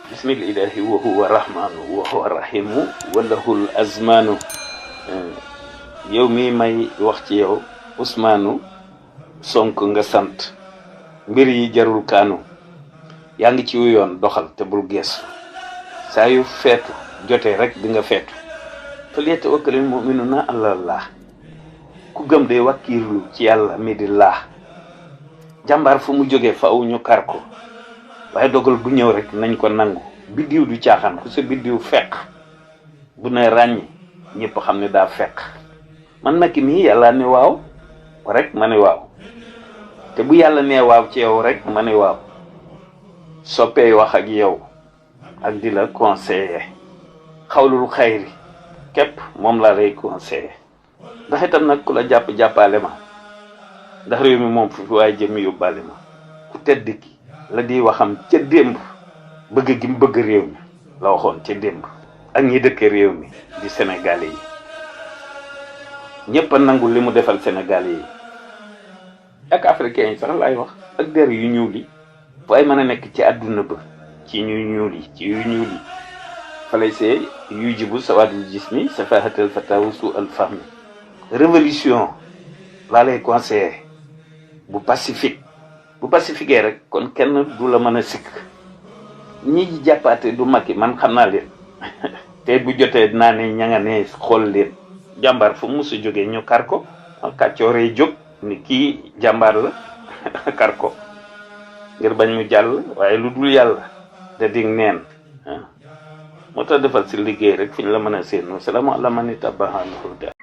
bismillahi wa huwa rahmanu wa huwa rahimu wa lahul azmanu. yow mi may wax ci yow Ousmane Sonko nga sant mbir yi jarul kaanu yaa ngi ci yoon doxal te bul geesu saa yu feetu jotee rek di nga feetu fal yatawakkalil mu'minuna ala Allah ku gëm day wakkiirlu ci yàlla mi di laa jàmbaar fu mu jógee faaw ñu kar ko waaye dogal bu ñëw rek nañ ko nangu biddiw du caaxaan ku sa biddiw fekk bu ne ràññi ñëpp xam ne daa fekk man nag nii yàlla ne waaw rek ma ne waaw te bu yàlla nee waaw ci yow rek ma ne waaw soppee wax ak yow ak di la conseiller xawlul xayri képp moom laa lay conseiller ndax itam nag ku la jàpp-jàppale ma ndax réew mi moom fi waaye jëm yóbbaale ma ku tedd ki la di waxam ca démb bëgg gi mu bëgg réew mi la waxoon ca démb ak ñi dëkk réew mi di sénégalais yi ñëpp a nangu li mu defal sénégalais yi ak africains yi sax laay wax ak der yu ñuul yi fu ay mën a nekk ci àdduna ba ci ñu ñuul yi ci yu ñuul yi falay see yu jibu sawaadul jismi safahatal fatawu su al fahmi révolution laa lay conseillé bu pacifique rek kon kenn du la mën a sikk ñi jàppaate du Macky man xam naa leen te bu jotee dinaa ne ña nga ne xool leen jàmbaar fu mu musu jógee ñu kar ko kàccooree jóg ni kii jàmbaar la kar ko ngir bañ mu jàll waaye lu dul yàlla da dig neen moo tax defal si liggéey rek fi ñu la mën a séenu salaamaaleykum man ittaba'a al-huda